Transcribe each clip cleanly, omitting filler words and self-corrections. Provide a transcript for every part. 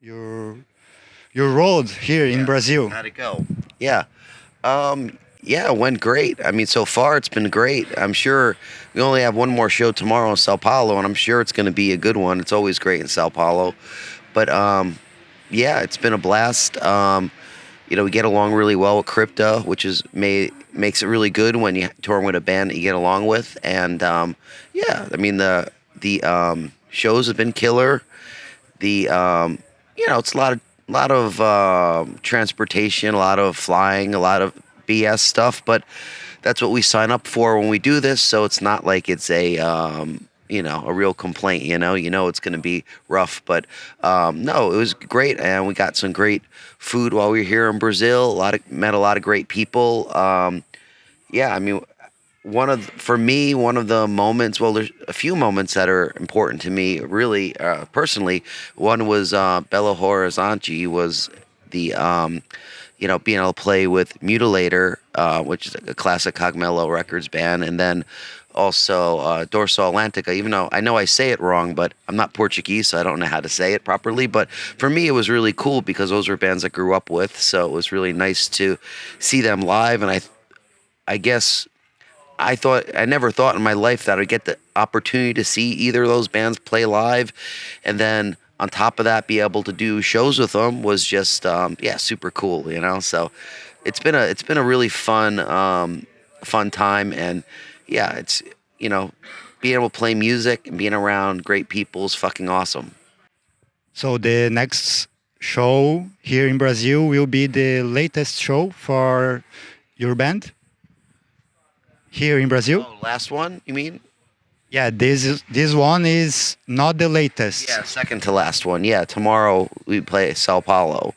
your your road here in Brazil. How'd it go? Yeah. Yeah, it went great. I mean, so far it's been great. I'm sure we only have one more show tomorrow in Sao Paulo, and I'm sure it's going to be a good one. It's always great in Sao Paulo. But yeah, it's been a blast. We get along really well with Crypto, which makes it really good when you tour with a band that you get along with. And yeah, I mean the shows have been killer. It's a lot of transportation, a lot of flying, a lot of BS stuff, but that's what we sign up for when we do this. So it's not like it's a real complaint. It's going to be rough, but no, it was great, and we got some great food while we were here in Brazil. Met a lot of great people. Yeah, I mean, one of the moments. Well, there's a few moments that are important to me, really, personally. One was Belo Horizonte was the being able to play with Mutilator, which is a classic Cogmello Records band, and then also Dorso Atlantica, even though I know I say it wrong, but I'm not Portuguese, so I don't know how to say it properly. But for me, it was really cool because those were bands I grew up with, so it was really nice to see them live. And I guess I never thought in my life that I'd get the opportunity to see either of those bands play live, and then on top of that, be able to do shows with them was just super cool, So it's been a really fun time, and yeah, it's being able to play music and being around great people is fucking awesome. So the next show here in Brazil will be the latest show for your band here in Brazil. Oh, last one, you mean? Yeah, this one is not the latest. Yeah, second to last one. Yeah, tomorrow we play Sao Paulo,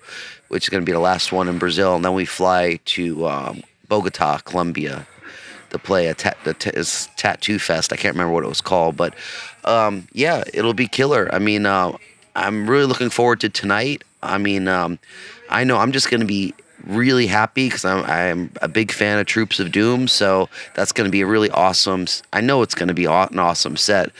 which is going to be the last one in Brazil, and then we fly to Bogota, Colombia, to play a tattoo fest. I can't remember what it was called, but yeah, it'll be killer. I mean, I'm really looking forward to tonight. I mean, I know I'm just going to be really happy because I'm a big fan of Troops of Doom, so that's going to be a really awesome. I know it's going to be an awesome set.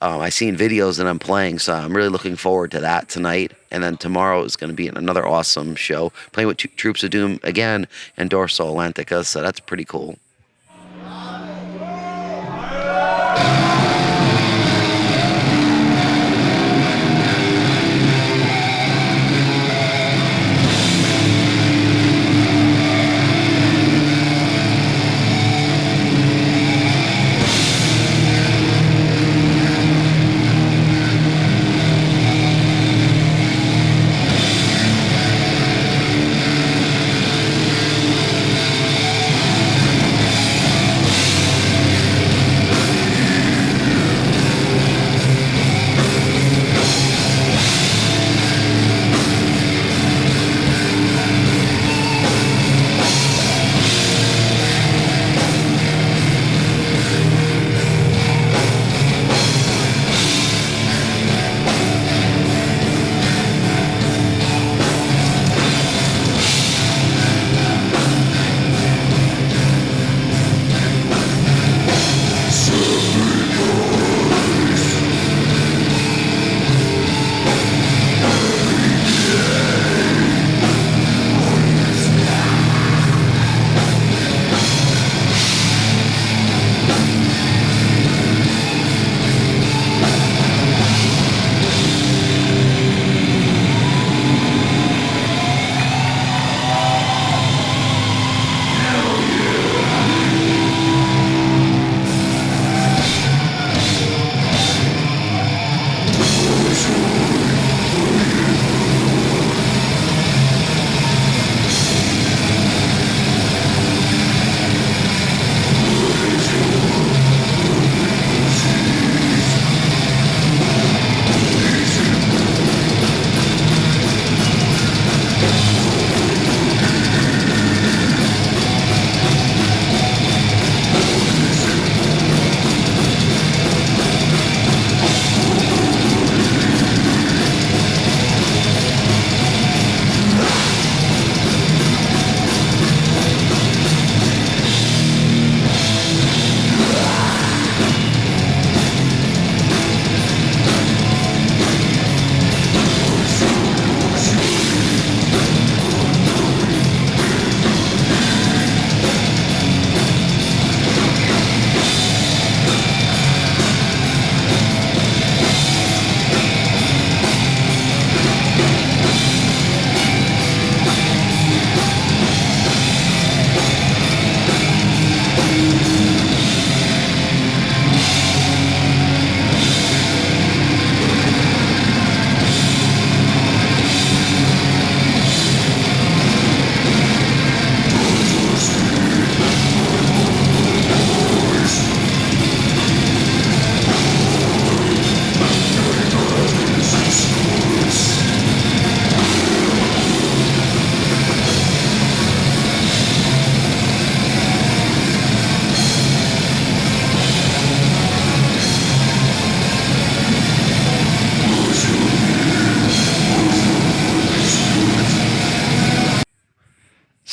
I've seen videos that I'm playing, so I'm really looking forward to that tonight. And then tomorrow is going to be another awesome show, playing with Troops of Doom again and Dorso Atlantica, so that's pretty cool.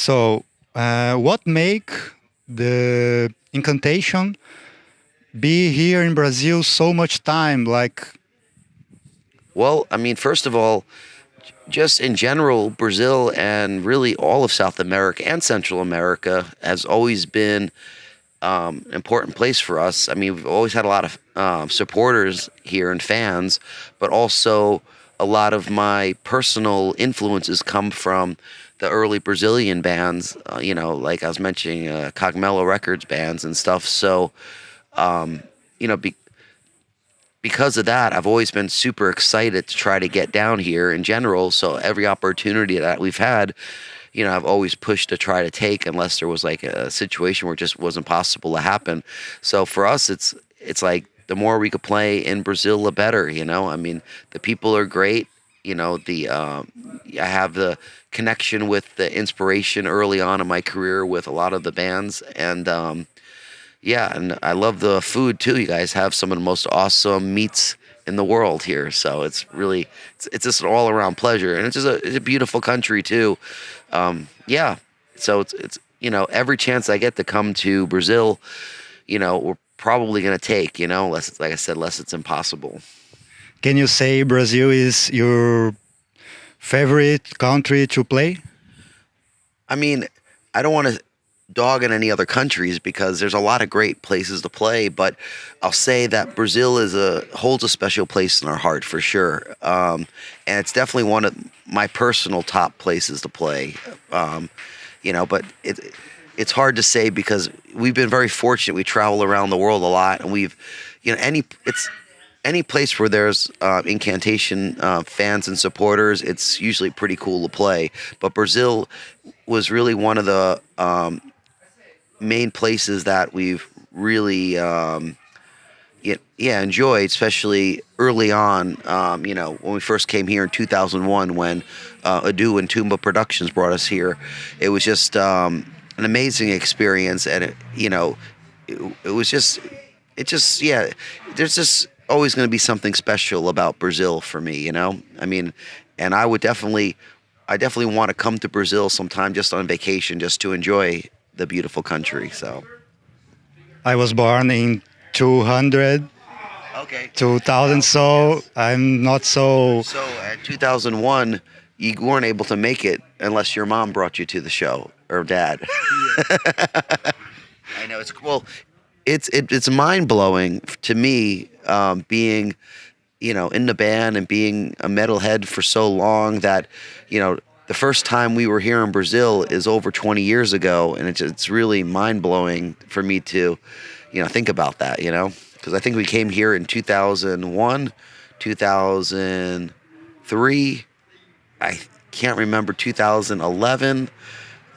So, what make the incantation be here in Brazil so much time? Like, Well, I mean, first of all, just in general, Brazil and really all of South America and Central America has always been an important place for us. I mean, we've always had a lot of supporters here and fans, but also a lot of my personal influences come from the early Brazilian bands, like I was mentioning, Cogmello Records bands and stuff. So, you know, because of that, I've always been super excited to try to get down here in general. So every opportunity that we've had, I've always pushed to try to take, unless there was like a situation where it just wasn't possible to happen. So for us, it's like the more we could play in Brazil, the better. I mean, the people are great. I have the connection with the inspiration early on in my career with a lot of the bands, and and I love the food too. You guys have some of the most awesome meats in the world here, so it's just an all around pleasure, and it's a beautiful country too. So it's every chance I get to come to Brazil, we're probably gonna take, unless it's, like I said, unless it's impossible. can you say Brazil is your favorite country to play? I mean, I don't want to dog in any other countries because there's a lot of great places to play, but I'll say that Brazil holds a special place in our heart for sure. And it's definitely one of my personal top places to play. But it's hard to say because we've been very fortunate. We travel around the world a lot, and any place where there's incantation fans and supporters, it's usually pretty cool to play. But Brazil was really one of the main places that we've really enjoyed, especially early on. When we first came here in 2001, when Adu and Tumba Productions brought us here, it was just an amazing experience, and there's just always going to be something special about Brazil for me. I mean, and I definitely want to come to Brazil sometime just on vacation, just to enjoy the beautiful country. So I was born in 200, okay, 2000, so I'm not so... So at 2001, you weren't able to make it unless your mom brought you to the show, or dad. I know, it's cool. It's mind blowing to me, being in the band and being a metalhead for so long, that the first time we were here in Brazil is over 20 years ago, and it's really mind blowing for me to think about that, because I think we came here in 2001, 2003, I can't remember, 2011,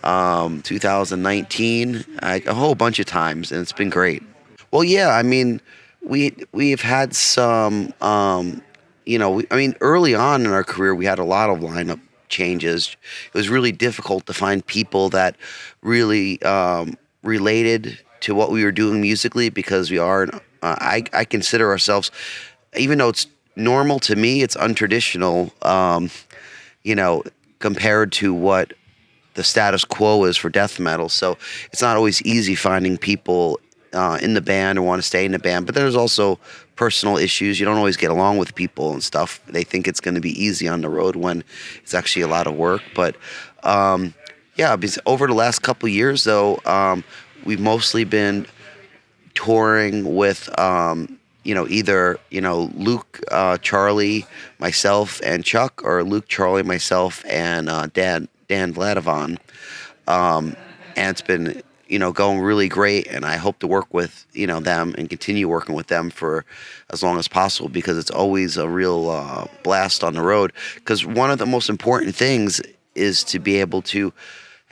2019, a whole bunch of times, and it's been great. Well, yeah, I mean, we've had some, early on in our career, we had a lot of lineup changes. It was really difficult to find people that really related to what we were doing musically, because we are, I consider ourselves, even though it's normal to me, it's untraditional, compared to what the status quo is for death metal. So it's not always easy finding people in the band or want to stay in the band. But there's also personal issues. You don't always get along with people and stuff. They think it's going to be easy on the road when it's actually a lot of work. But because over the last couple of years, though, we've mostly been touring with either Luke, Charlie, myself, and Chuck, or Luke, Charlie, myself, and Dan Vladovan. And it's been going really great, and I hope to work with them and continue working with them for as long as possible, because it's always a real blast on the road. Because one of the most important things is to be able to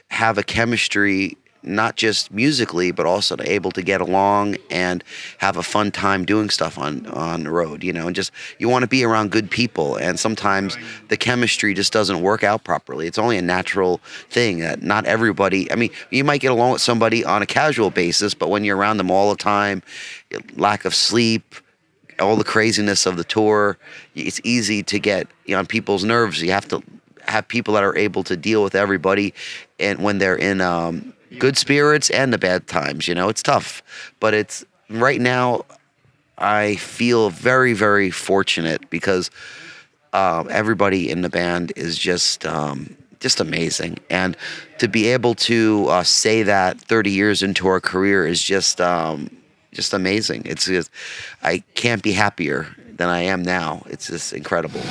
have a chemistry, not just musically, but also to able to get along and have a fun time doing stuff on the road, and just, you want to be around good people, and sometimes the chemistry just doesn't work out properly. It's only a natural thing that not everybody, I mean, you might get along with somebody on a casual basis, but when you're around them all the time, lack of sleep, all the craziness of the tour, it's easy to get on people's nerves. You have to have people that are able to deal with everybody and when they're in good spirits and the bad times. It's tough, but it's right now. I feel very, very fortunate because everybody in the band is just amazing, and to be able to say that 30 years into our career is just amazing. It's just, I can't be happier than I am now. It's just incredible.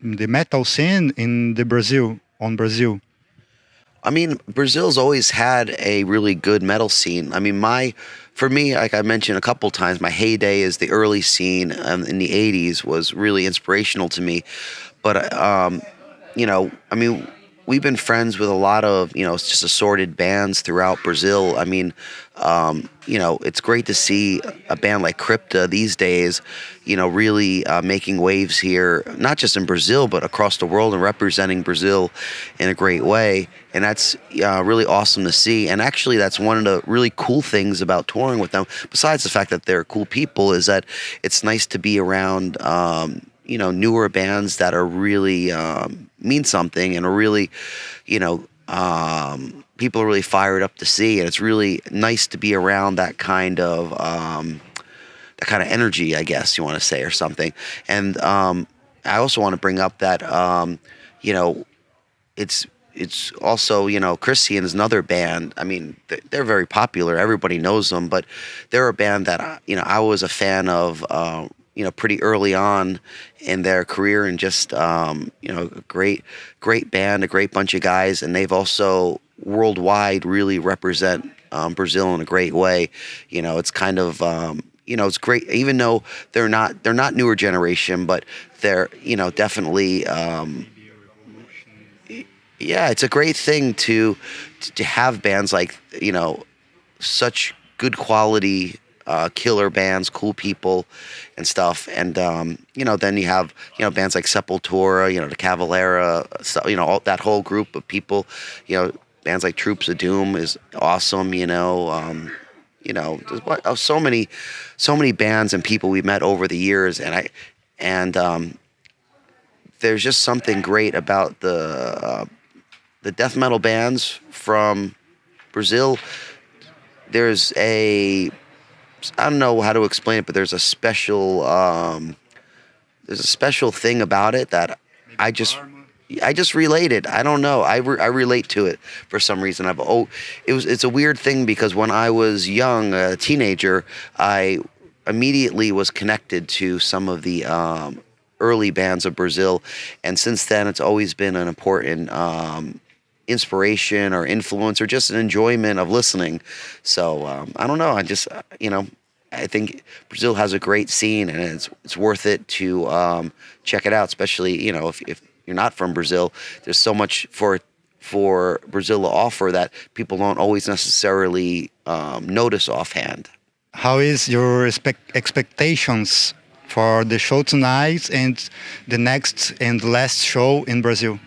The metal scene in Brazil. I mean, Brazil's always had a really good metal scene. I mean, for me, like I mentioned a couple times, my heyday is the early scene in the 80s was really inspirational to me. But, I mean, we've been friends with a lot of, just assorted bands throughout Brazil. I mean, it's great to see a band like Crypta these days, really making waves here, not just in Brazil, but across the world and representing Brazil in a great way. And that's really awesome to see. And actually, that's one of the really cool things about touring with them, besides the fact that they're cool people, is that it's nice to be around, newer bands that are really mean something and are really, people are really fired up to see, and it's really nice to be around that kind of energy, I guess you want to say, or something. And I also want to bring up that it's also, Christian is another band. I mean, they're very popular. Everybody knows them, but they're a band that I was a fan of. Pretty early on in their career, and just a great band, a great bunch of guys, and they've also worldwide really represent Brazil in a great way. It's kind of it's great, even though they're not newer generation, but they're definitely it's a great thing to have bands like such good quality killer bands, cool people and stuff. And then you have bands like Sepultura, the Cavalera, all that whole group of people. Bands like Troops of Doom is awesome. There's so many bands and people we've met over the years, and there's just something great about the death metal bands from Brazil. There's I don't know how to explain it, but there's a special thing about it that I just relate it. I don't know. I relate to it for some reason. It's a weird thing because when I was young, a teenager, I immediately was connected to some of the early bands of Brazil, and since then it's always been an important inspiration or influence or just an enjoyment of listening. So I don't know. I think Brazil has a great scene, and it's worth it to check it out. Especially if you're not from Brazil, there's so much for Brazil to offer that people don't always necessarily notice offhand. How is your expectations for the show tonight and the next and last show in Brazil?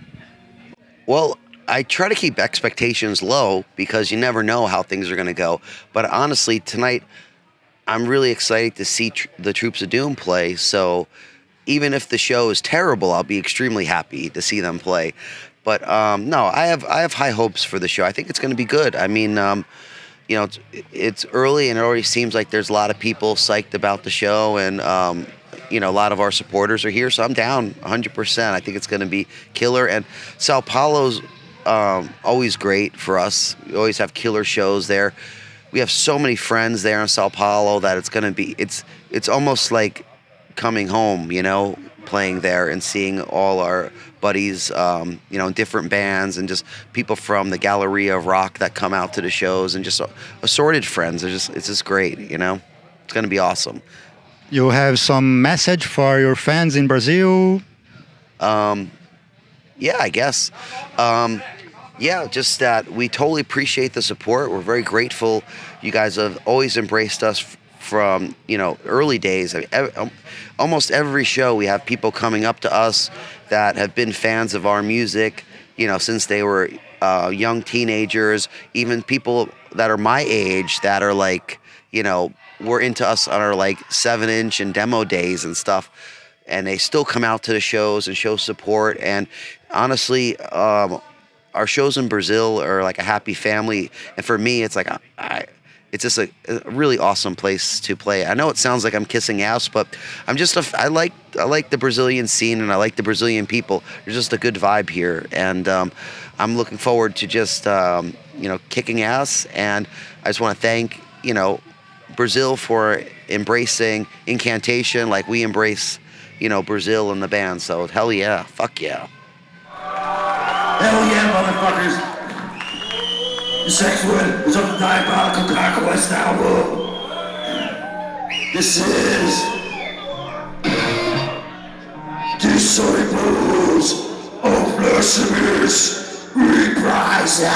Well, I try to keep expectations low because you never know how things are going to go. But honestly, tonight, I'm really excited to see the Troops of Doom play. So even if the show is terrible, I'll be extremely happy to see them play. But no, I have high hopes for the show. I think it's going to be good. I mean, it's early and it already seems like there's a lot of people psyched about the show, and a lot of our supporters are here, so I'm down 100%. I think it's going to be killer. And Sao Paulo's always great for us. We always have killer shows there. We have so many friends there in Sao Paulo that it's going to be, it's almost like coming home, playing there and seeing all our buddies, in different bands, and just people from the Galleria of Rock that come out to the shows, and just assorted friends. It's just great, It's going to be awesome. You have some message for your fans in Brazil? Yeah, I guess. Just that we totally appreciate the support. We're very grateful. You guys have always embraced us from, early days. Almost every show we have people coming up to us that have been fans of our music, since they were young teenagers, even people that are my age that are like, were into us on our 7-inch and demo days and stuff. And they still come out to the shows and show support. And honestly, our shows in Brazil are like a happy family. And for me, it's like, it's just a really awesome place to play. I know it sounds like I'm kissing ass, but I like the Brazilian scene, and I like the Brazilian people. There's just a good vibe here. And I'm looking forward to just, kicking ass. And I just want to thank, Brazil for embracing incantation like we embrace, Brazil and the band. So hell yeah, fuck yeah. Hell yeah, motherfuckers. The sex word is of the diabolical conquest album. This is Disciples of Blasphemous Reprisal.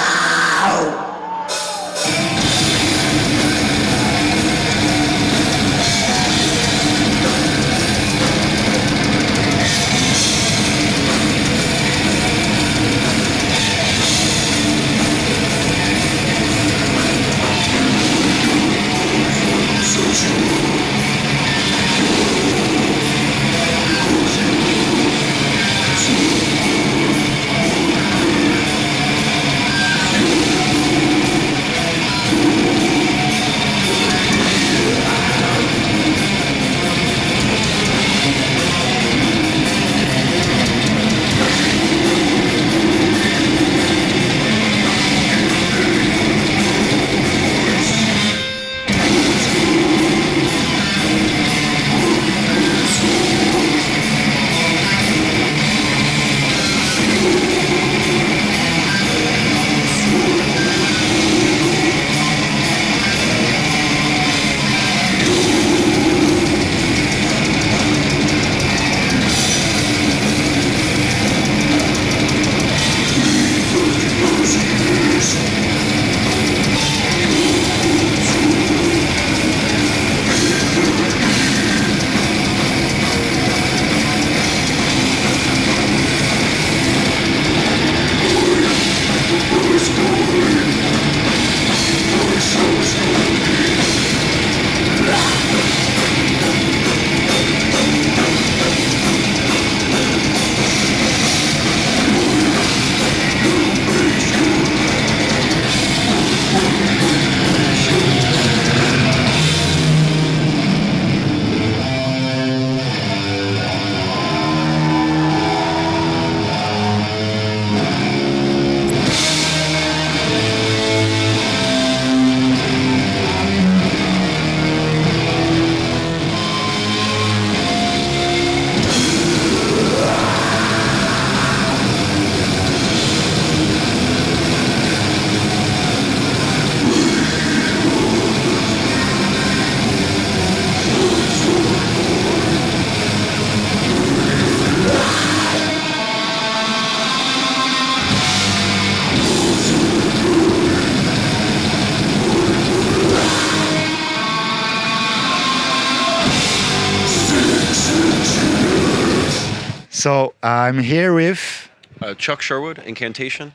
So I'm here with, Chuck Sherwood, Incantation.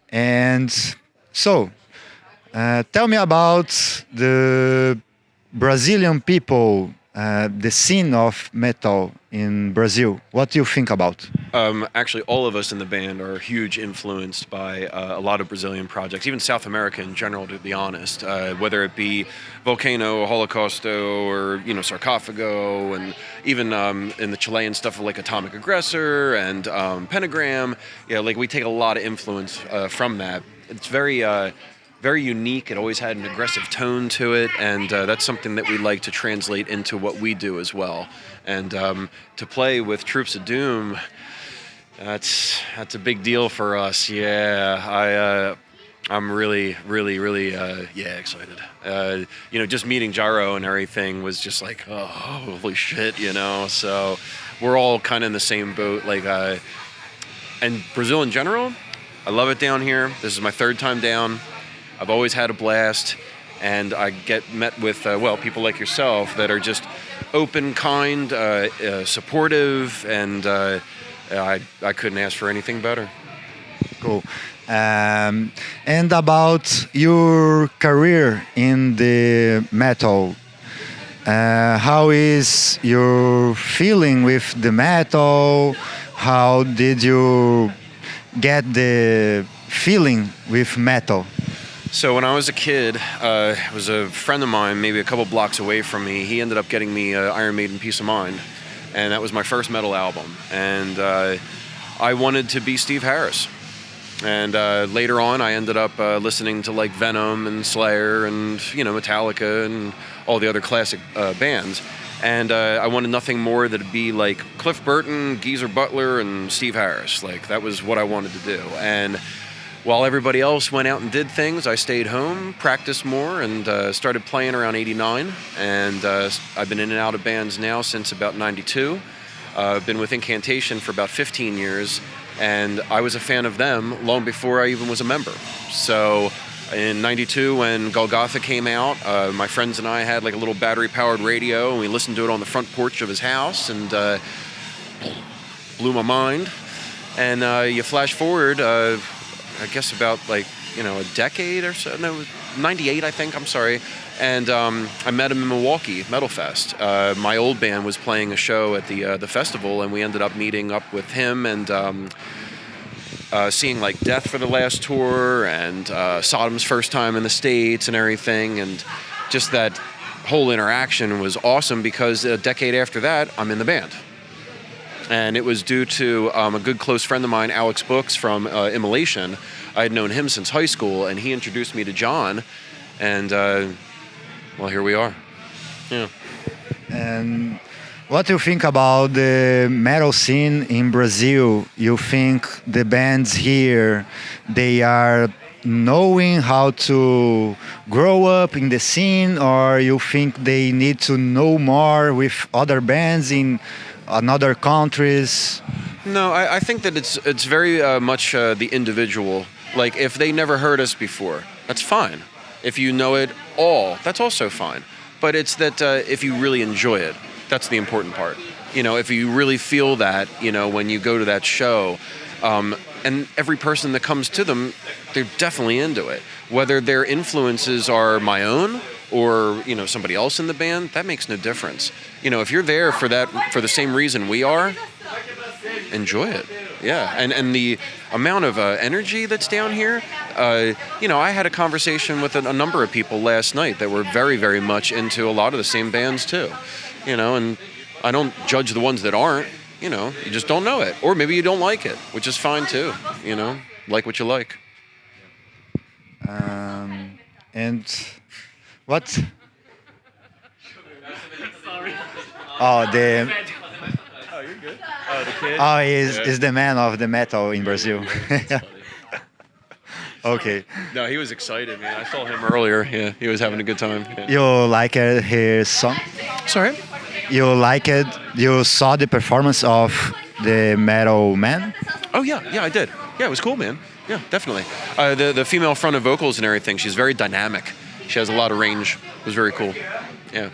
and so tell me about the Brazilian people, the scene of metal in Brazil. What do you think about? Actually, all of us in the band are huge influenced by a lot of Brazilian projects, even South America in general, to be honest. Whether it be Volcano, Holocausto, or Sarcophago, and even in the Chilean stuff like Atomic Aggressor and Pentagram. Yeah, like we take a lot of influence from that. It's very unique. It always had an aggressive tone to it, and that's something that we like to translate into what we do as well. And to play with Troops of Doom, that's a big deal for us. Yeah, I'm really excited. Just meeting Gyro and everything was just like, oh, holy shit, So we're all kind of in the same boat. And Brazil in general, I love it down here. This is my third time down. I've always had a blast, and I get met with, people like yourself that are just open, kind, supportive, and I couldn't ask for anything better. Cool. And about your career in the metal, how is your feeling with the metal? How did you get the feeling with metal? So when I was a kid, it was a friend of mine, maybe a couple blocks away from me. He ended up getting me Iron Maiden Peace of Mind, and that was my first metal album. And I wanted to be Steve Harris. And later on, I ended up listening to like Venom and Slayer and Metallica and all the other classic bands. And I wanted nothing more than to be like Cliff Burton, Geezer Butler, and Steve Harris. Like that was what I wanted to do. And while everybody else went out and did things, I stayed home, practiced more, and started playing around '89. And I've been in and out of bands now since about '92. I've been with Incantation for about 15 years, and I was a fan of them long before I even was a member. So in '92, when Golgotha came out, my friends and I had like a little battery-powered radio, and we listened to it on the front porch of his house, and blew my mind. And you flash forward, I guess about a decade or so. No, 98, I think. I'm sorry. And I met him in Milwaukee, Metal Fest. My old band was playing a show at the festival, and we ended up meeting up with him and seeing like Death for the last tour and Sodom's first time in the States and everything. And just that whole interaction was awesome because a decade after that, I'm in the band. And it was due to a good close friend of mine, Alex Books from Immolation. I had known him since high school, and he introduced me to John. And, here we are. Yeah. And what do you think about the metal scene in Brazil? You think the bands here, they are knowing how to grow up in the scene, or you think they need to know more with other bands in other countries? No, I think that it's very much the individual. Like, if they never heard us before, that's fine. If you know it all, that's also fine. But it's that if you really enjoy it, that's the important part. If you really feel that, when you go to that show, and every person that comes to them, they're definitely into it. Whether their influences are my own or somebody else in the band, that makes no difference. If you're there for the same reason we are, enjoy it. Yeah, and the amount of energy that's down here, I had a conversation with a number of people last night that were very, very much into a lot of the same bands too. And I don't judge the ones that aren't. You just don't know it, or maybe you don't like it, which is fine too. Like what you like. And what? Oh, the. Oh, you're good. The kid. Oh, is the man of the metal in Brazil. Okay. No, he was excited, man. I saw him earlier. Yeah, he was having a good time. Yeah. You liked his song? Sorry? You liked it? You saw the performance of the metal man? Oh, yeah, I did. Yeah, it was cool, man. Yeah, definitely. The female fronted vocals and everything, she's very dynamic. She has a lot of range. It was very cool. Yeah.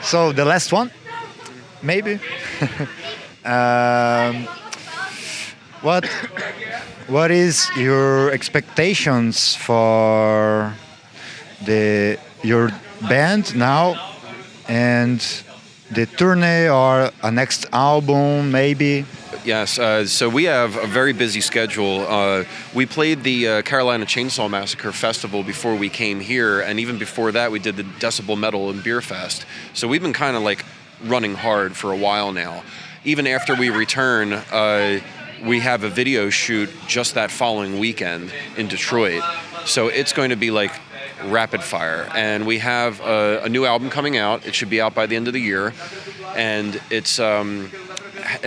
So the last one? Maybe? Um, what what is your expectations for your band now and the tourney or a next album maybe? Yes, so we have a very busy schedule. We played the Carolina Chainsaw Massacre Festival before we came here, and even before that we did the Decibel Metal and Beer Fest. So we've been kind of like running hard for a while now. Even after we return, we have a video shoot just that following weekend in Detroit. So it's going to be like rapid fire. And we have a new album coming out. It should be out by the end of the year. And it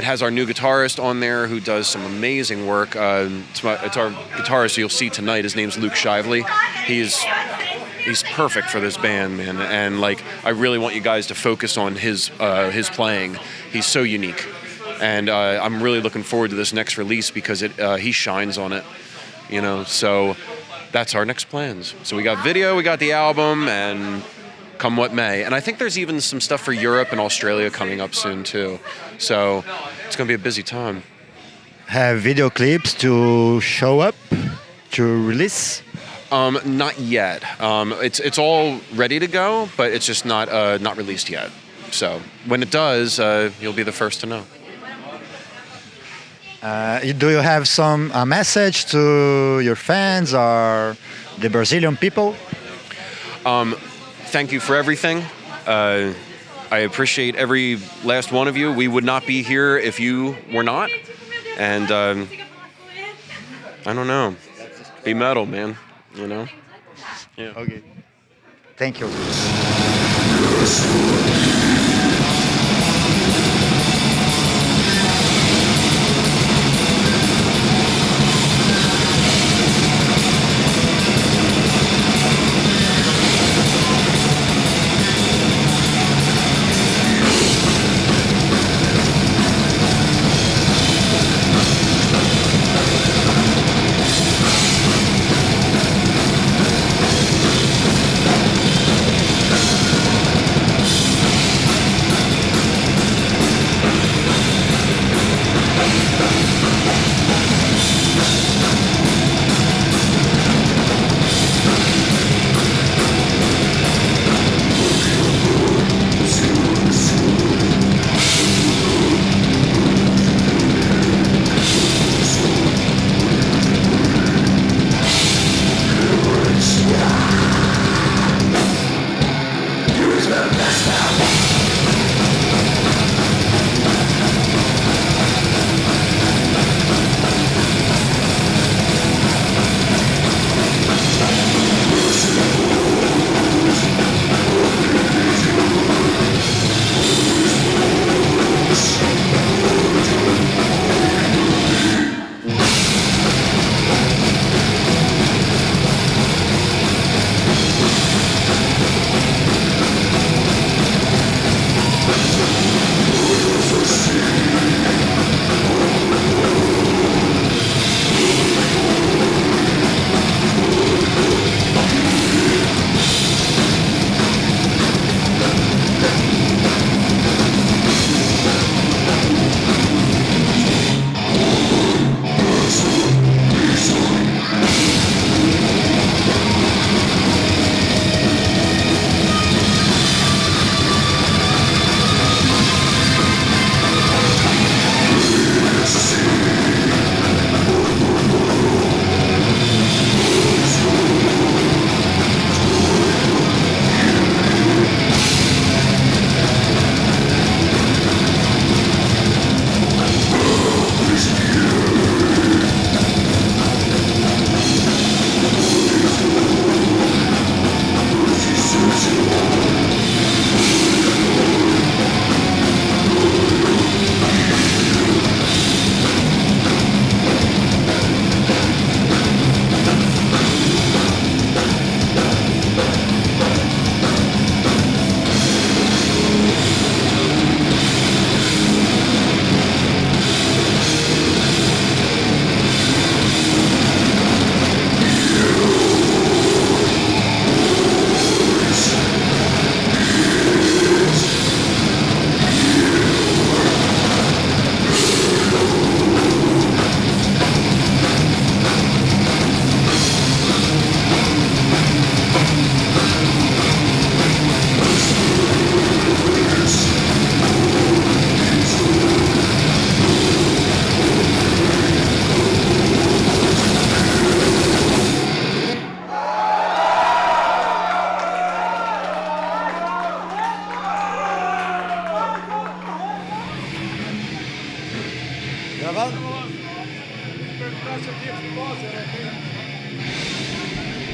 has our new guitarist on there who does some amazing work. It's our guitarist you'll see tonight. His name's Luke Shively. He's perfect for this band, man. And like, I really want you guys to focus on his playing. He's so unique. And I'm really looking forward to this next release because he shines on it, you know. So that's our next plans. So we got video, we got the album, and come what may. And I think there's even some stuff for Europe and Australia coming up soon too. So it's going to be a busy time. Have video clips to show up, to release? Not yet. It's all ready to go, but it's just not released yet. So when it does, you'll be the first to know. Do you have a message to your fans or the Brazilian people? Thank you for everything. I appreciate every last one of you. We would not be here if you were not. And I don't know. Be metal, man. You know? Yeah. Okay. Thank you.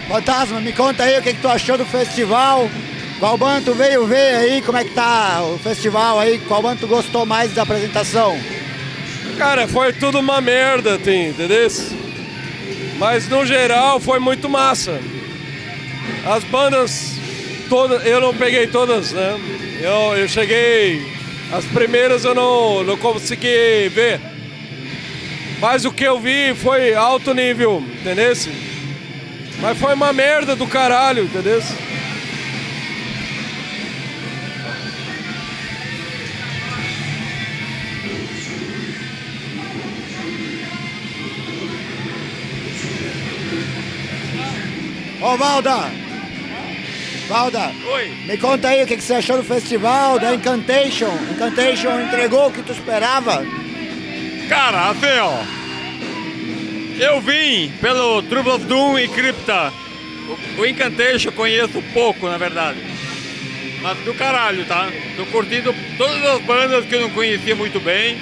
Fantasma, me conta aí o que tu achou do festival. Qual banda tu veio ver aí? Como é que tá o festival aí? Qual banda tu gostou mais da apresentação? Cara, foi tudo uma merda, entendeu? Mas no geral foi muito massa. As bandas todas, eu não peguei todas, né? Eu cheguei, as primeiras eu não consegui ver. Mas o que eu vi foi alto nível, entendeu? Mas foi uma merda do caralho, entendeu? Ô, Valda! Valda, Oi. me conta aí o que você achou do festival, da Incantation. Incantation entregou o que tu esperava? Cara, assim, ó. Eu vim pelo Trouble of Doom e Crypta. O Incantation eu conheço pouco, na verdade. Mas do caralho, tá? Tô curtindo todas as bandas que eu não conhecia muito bem.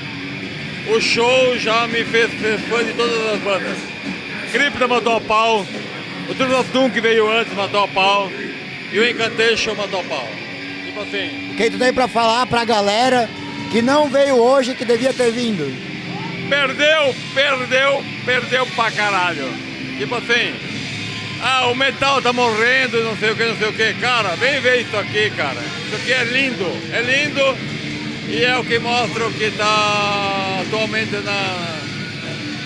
O show já me fez fã de todas as bandas. Crypta matou a pau. O Trouble of Doom que veio antes matou a pau. E o Incantation matou a pau. Tipo assim. O que tu tem pra falar pra galera que não veio hoje e que devia ter vindo? Perdeu pra caralho. Tipo assim, o metal tá morrendo, não sei o que. Cara, vem ver isso aqui, cara. Isso aqui é lindo e é o que mostra o que tá atualmente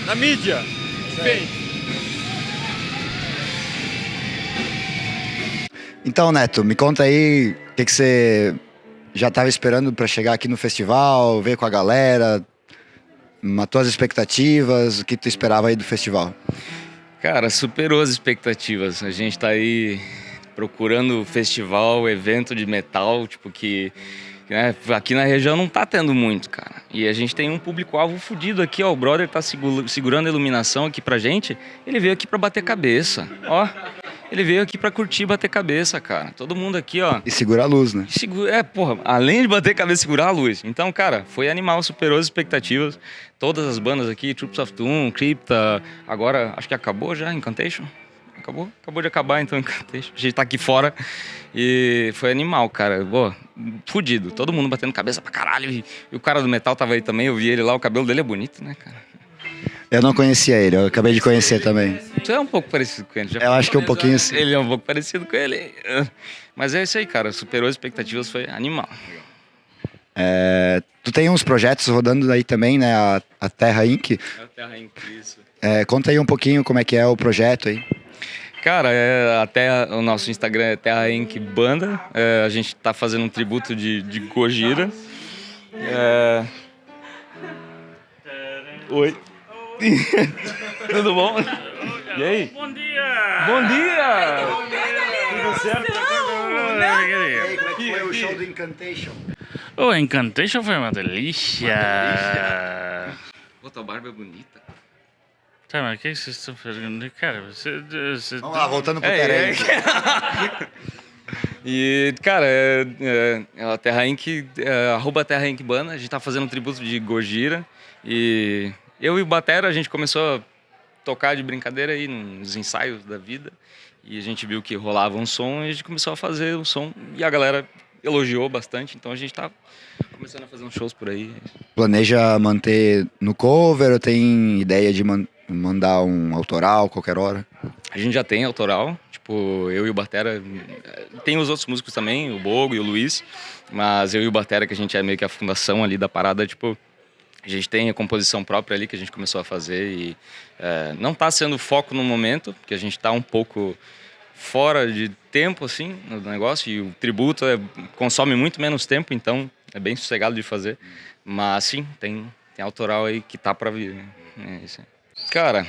na mídia. Enfim. Então, Neto, me conta aí o que você já estava esperando para chegar aqui no festival, ver com a galera, matou as expectativas, o que tu esperava aí do festival? Cara, superou as expectativas. A gente tá aí procurando festival, evento de metal, tipo que né, aqui na região não tá tendo muito, cara. E a gente tem um público-alvo fudido aqui, ó. O brother tá segurando a iluminação aqui pra gente. Ele veio aqui pra bater cabeça, ó. Ele veio aqui pra curtir, bater cabeça, cara. Todo mundo aqui, ó. E segura a luz, né? Porra, além de bater cabeça, segurar a luz. Então, cara, foi animal, superou as expectativas. Todas as bandas aqui, Troops of Doom, Crypta, agora acho que acabou já, Incantation. Acabou de acabar, então, Incantation. A gente tá aqui fora e foi animal, cara. Pô, fudido. Todo mundo batendo cabeça pra caralho. E o cara do metal tava aí também, eu vi ele lá, o cabelo dele é bonito, né, cara? Eu não conhecia ele, eu acabei de conhecer também. Você é um pouco parecido com ele. Eu acho que é um pouquinho assim. Ele é um pouco parecido com ele. Mas é isso aí, cara. Superou as expectativas, foi animal. Tu tem uns projetos rodando aí também, né? A Terra Inc. A Terra Inc, isso. Conta aí um pouquinho como é que é o projeto aí. Cara, o nosso Instagram é Terra Inc Banda. A gente tá fazendo um tributo de Gojira. Oi. Tudo bom? E aí? Bom dia! Bom dia! Tudo certo? Como é que foi o show do Incantation? O Incantation foi uma delícia! Pô, tua barba é bonita. Tá, mas o que vocês estão fazendo? Cara, você... Vamos lá, voltando pro Terra Inc. E, cara, a Terra Inc, arroba Terra Inc Banda, a gente tá fazendo um tributo de Gojira. E eu e o batera, a gente começou a tocar de brincadeira aí nos ensaios da vida. E a gente viu que rolava um som e a gente começou a fazer o som. E a galera elogiou bastante, então a gente tá começando a fazer uns shows por aí. Planeja manter no cover ou tem ideia de mandar um autoral qualquer hora? A gente já tem autoral, tipo, eu e o batera. Tem os outros músicos também, o Bogo e o Luiz. Mas eu e o batera, que a gente é meio que a fundação ali da parada, tipo... A gente tem a composição própria ali que a gente começou a fazer e não está sendo foco no momento, porque a gente está um pouco fora de tempo, assim, no negócio, e o tributo consome muito menos tempo, então é bem sossegado de fazer. Mas, sim, tem autoral aí que tá para vir, né? É isso aí. Cara,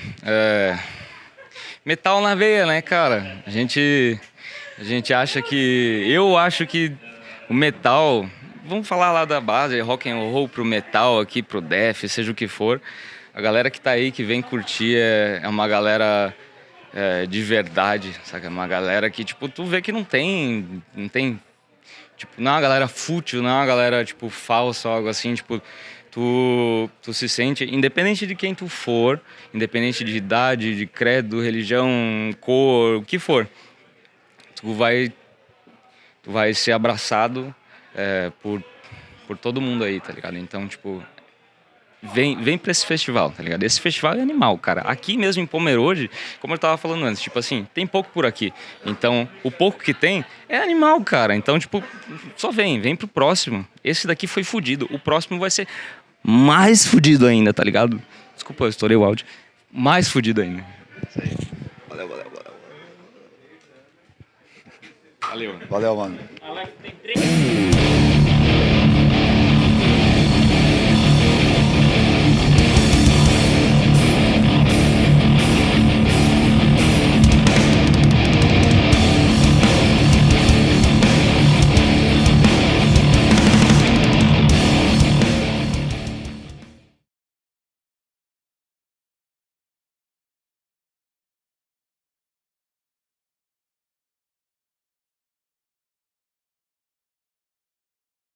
metal na veia, né, cara? A gente acha que... Eu acho que o metal... Vamos falar lá da base, rock and roll pro metal aqui, pro death, seja o que for. A galera que tá aí, que vem curtir, é uma galera de verdade, sabe? É uma galera que, tipo, tu vê que não tem, tipo, não é uma galera fútil, não é uma galera, tipo, falsa ou algo assim, tipo, tu se sente, independente de quem tu for, independente de idade, de credo, religião, cor, o que for, tu vai ser abraçado por todo mundo aí, tá ligado? Então, tipo, vem pra esse festival, tá ligado? Esse festival é animal, cara. Aqui mesmo em Pomerode, como eu tava falando antes, tipo assim, tem pouco por aqui. Então, o pouco que tem é animal, cara. Então, tipo, só vem pro próximo. Esse daqui foi fudido. O próximo vai ser mais fudido ainda, tá ligado? Desculpa, eu estourei o áudio. Mais fudido ainda. Isso aí. Valeu. Valeu. Valeu, mano. Alex, tem 3